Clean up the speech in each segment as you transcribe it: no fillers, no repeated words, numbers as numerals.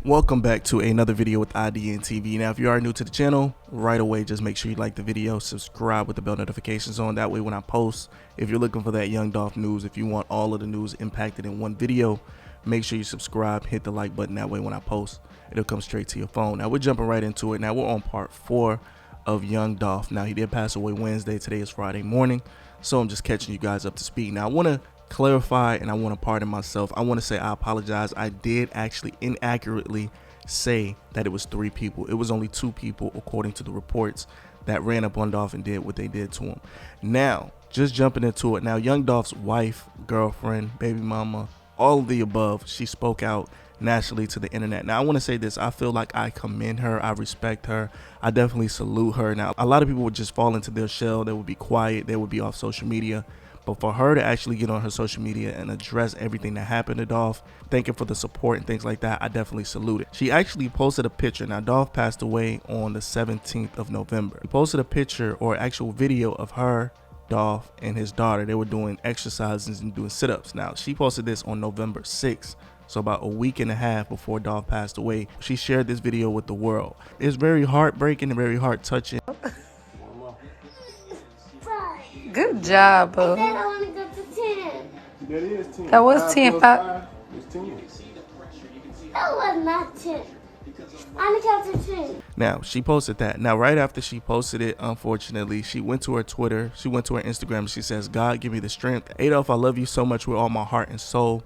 Welcome back to another video with idnTV. Now, if you are new to the channel, right away, just make sure you like the video, subscribe with the bell notifications on. That way, when I post, if you're looking for that Young Dolph news, if you want all of the news impacted in one video, make sure you subscribe, hit the like button. That way, when I post, it'll come straight to your phone. Now, we're jumping right into it. Now, we're on part 4 of Young Dolph. Now, he did pass away Wednesday. Today is Friday morning, so I'm just catching you guys up to speed. Now, I want to clarify and I want to pardon myself. I want to say I apologize. I did actually inaccurately say that it was 3 people. It was only 2 people according to the reports that ran up on Dolph and did what they did to him. Now, just jumping into it. Now, Young Dolph's wife, girlfriend, baby mama, all of the above, she spoke out nationally to the internet. Now, I want to say this. I feel like I commend her. I respect her. I definitely salute her. Now, a lot of people would just fall into their shell. They would be quiet. They would be off social media. But for her to actually get on her social media and address everything that happened to Dolph, thanking for the support and things like that, I definitely salute it. She actually posted a picture. Now, Dolph passed away on the 17th of November. He posted a picture or actual video of her, Dolph, and his daughter. They were doing exercises and doing sit-ups. Now, she posted this on November 6th. So about a week and a half before Dolph passed away, she shared this video with the world. It's very heartbreaking and very heart-touching. Good job, boo. That only got to 10. That is 10. That was 10. 5 is 10. That was not 10. I only counted 10. Now, she posted that. Now, right after she posted it, unfortunately, she went to her Twitter. She went to her Instagram. She says, God, give me the strength. Adolph, I love you so much with all my heart and soul.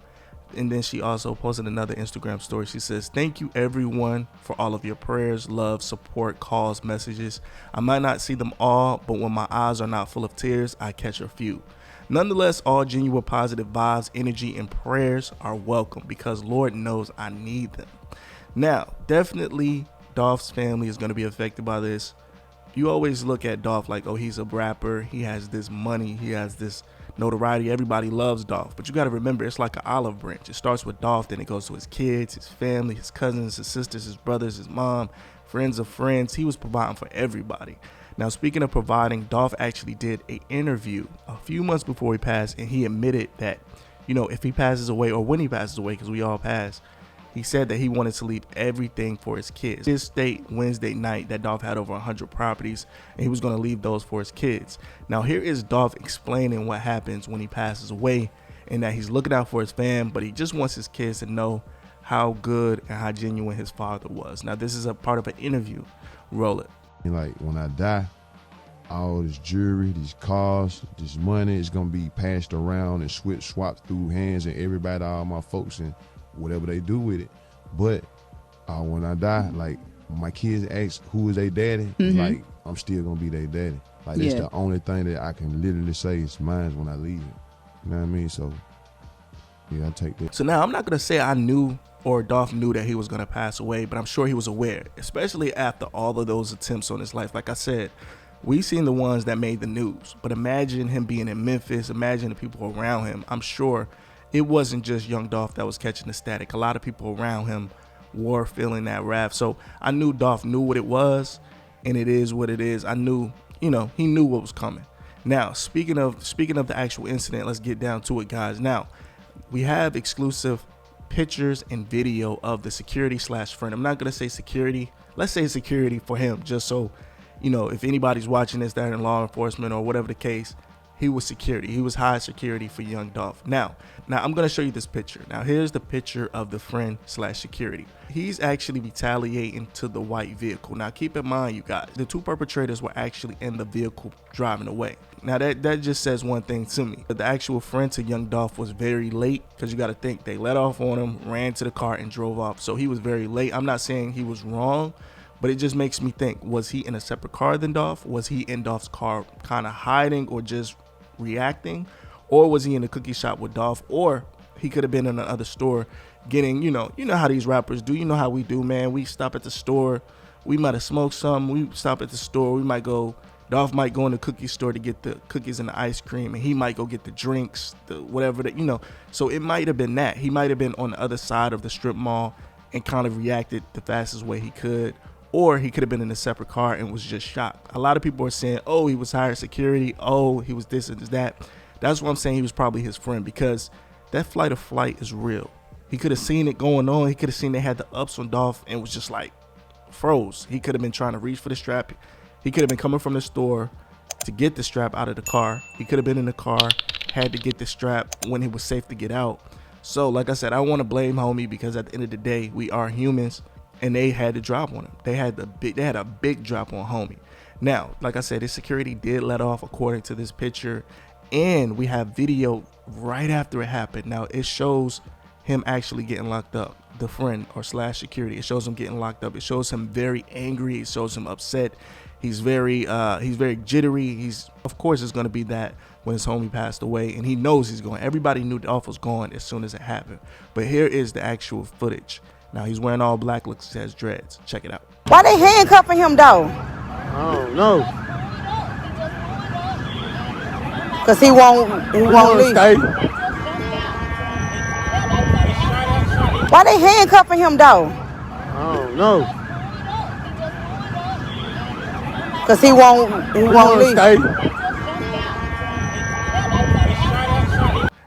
And then she also posted another Instagram story. She says, thank you, everyone, for all of your prayers, love, support, calls, messages. I might not see them all, but when my eyes are not full of tears, I catch a few. Nonetheless, all genuine positive vibes, energy, and prayers are welcome because Lord knows I need them. Now, definitely, Dolph's family is going to be affected by this. You always look at Dolph like, oh, he's a rapper. He has this money. He has this notoriety. Everybody loves Dolph. But you got to remember, it's like an olive branch. It starts with Dolph, then it goes to his kids, his family, his cousins, his sisters, his brothers, his mom, friends of friends. He was providing for everybody. Now, speaking of providing, Dolph actually did an interview a few months before he passed, and he admitted that, you know, if he passes away or when he passes away, because we all pass, he said that he wanted to leave everything for his kids. His state Wednesday night that Dolph had over 100 properties and he was going to leave those for his kids. Now, here is Dolph explaining what happens when he passes away and that he's looking out for his fam, but he just wants his kids to know how good and how genuine his father was. Now, this is a part of an interview. Roll it. Like, when I die, all this jewelry, these cars, this money is going to be passed around and swapped through hands and everybody, all my folks, and whatever they do with it. But when I die, like, my kids ask who is their daddy, like, I'm still gonna be their daddy. Like, that's the only thing that I can literally say is mine when I leave it. You know what I mean? So yeah, I take that. So now, I'm not gonna say I knew or Dolph knew that he was gonna pass away, but I'm sure he was aware, especially after all of those attempts on his life. Like I said, we've seen the ones that made the news, but imagine him being in Memphis, imagine the people around him. I'm sure it wasn't just Young Dolph that was catching the static. A lot of people around him were feeling that wrath. So I knew Dolph knew what it was, and it is what it is. I knew, you know, he knew what was coming. Now, speaking of the actual incident, let's get down to it, guys. Now, we have exclusive pictures and video of the security/friend. I'm not gonna say security. Let's say security for him, just so, you know, if anybody's watching this that in law enforcement or whatever the case, he was security. He was high security for Young Dolph. Now I'm going to show you this picture. Now, here's the picture of the friend/security. He's actually retaliating to the white vehicle. Now, keep in mind, you guys, the 2 perpetrators were actually in the vehicle driving away. Now, that just says one thing to me. The actual friend to Young Dolph was very late because you got to think they let off on him, ran to the car and drove off. So he was very late. I'm not saying he was wrong, but it just makes me think, was he in a separate car than Dolph? Was he in Dolph's car kind of hiding or just reacting, or was he in the cookie shop with Dolph, or he could have been in another store getting, you know how these rappers do, you know how we do, man. We stop at the store, we might have smoked some, we stop at the store, we might go, Dolph might go in the cookie store to get the cookies and the ice cream, and he might go get the drinks, the whatever that, you know. So it might have been that he might have been on the other side of the strip mall and kind of reacted the fastest way he could, or he could have been in a separate car and was just shocked. A lot of people are saying, oh, he was hired security, oh, he was this and that. That's what I'm saying. He was probably his friend, because that flight is real. He could have seen it going on. He could have seen they had the ups on Dolph and was just like froze. He could have been trying to reach for the strap. He could have been coming from the store to get the strap out of the car. He could have been in the car, had to get the strap when it was safe to get out. So like I said, I want to blame homie because at the end of the day, we are humans, and they had to drop on him. They had a big drop on homie. Now, like I said, his security did let off according to this picture, and we have video right after it happened. Now it shows him actually getting locked up, the friend or slash security. It shows him getting locked up. It shows him very angry. It shows him upset. He's very jittery. Of course it's going to be that when his homie passed away, and he knows he's going. Everybody knew Dolph was gone as soon as it happened. But here is the actual footage. Now he's wearing all black, looks like he has dreads. Check it out. Why they handcuffing him though? I don't know. Cause he won't leave. Stay. Why they handcuffing him though? I don't know. Cause he won't leave. Stay.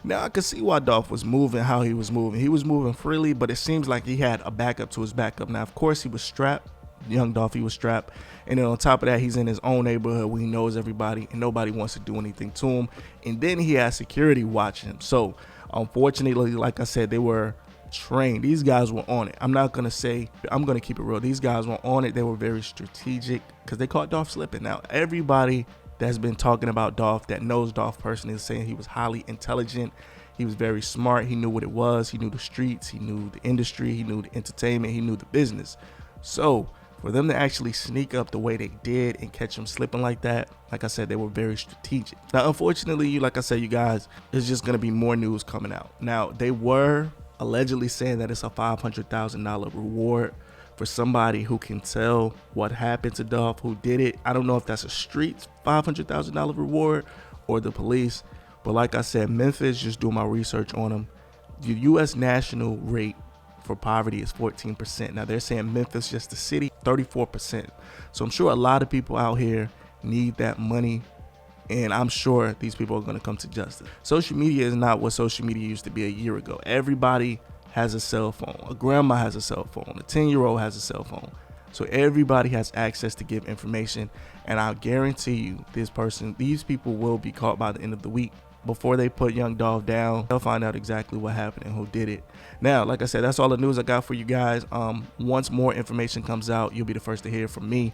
Now I could see why Dolph was moving how he was moving. He was moving freely, but it seems like he had a backup to his backup. Now, of course, he was strapped. Young Dolph, he was strapped. And then on top of that, he's in his own neighborhood where he knows everybody and nobody wants to do anything to him. And then he has security watching him. So, unfortunately, like I said, they were trained. These guys were on it. I'm going to keep it real. These guys were on it. They were very strategic because they caught Dolph slipping. Now, everybody that's been talking about Dolph, that knows Dolph personally, is saying he was highly intelligent. He was very smart. He knew what it was. He knew the streets. He knew the industry. He knew the entertainment. He knew the business. So for them to actually sneak up the way they did and catch him slipping like that, like I said, they were very strategic. Now, unfortunately, like I said, you guys, there's just going to be more news coming out. Now, they were allegedly saying that it's a $500,000 reward for somebody who can tell what happened to Dolph, who did it. I don't know if that's a street $500,000 reward or the police. But like I said, Memphis, just doing my research on them, the U.S. national rate for poverty is 14%. Now they're saying Memphis, just the city, 34%. So I'm sure a lot of people out here need that money, and I'm sure these people are going to come to justice. Social media is not what social media used to be a year ago. Everybody has a cell phone. A grandma has a cell phone. A 10-year-old has a cell phone. So everybody has access to give information, and I guarantee you these people will be caught by the end of the week. Before they put young Dolph down, they'll find out exactly what happened and who did it. Now, like I said, that's all the news I got for you guys. Once more information comes out, you'll be the first to hear from me.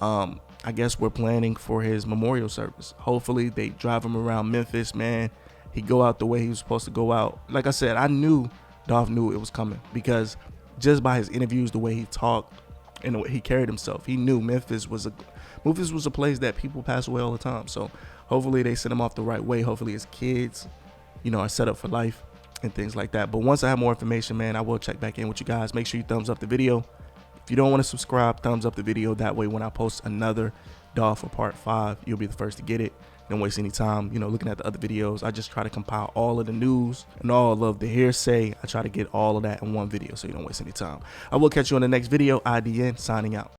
I guess we're planning for his memorial service. Hopefully they drive him around Memphis, man. He go out the way he was supposed to go out. Like I said, I knew Dolph knew it was coming because just by his interviews, the way he talked and the way he carried himself, he knew Memphis was a place that people pass away all the time. So hopefully they send him off the right way. Hopefully his kids, are set up for life and things like that. But once I have more information, man, I will check back in with you guys. Make sure you thumbs up the video. If you don't want to subscribe, thumbs up the video. That way when I post another Dolph for part 5, you'll be the first to get it. Don't waste any time, looking at the other videos. I just try to compile all of the news and all of the hearsay. I try to get all of that in one video so you don't waste any time. I will catch you on the next video. IDN signing out.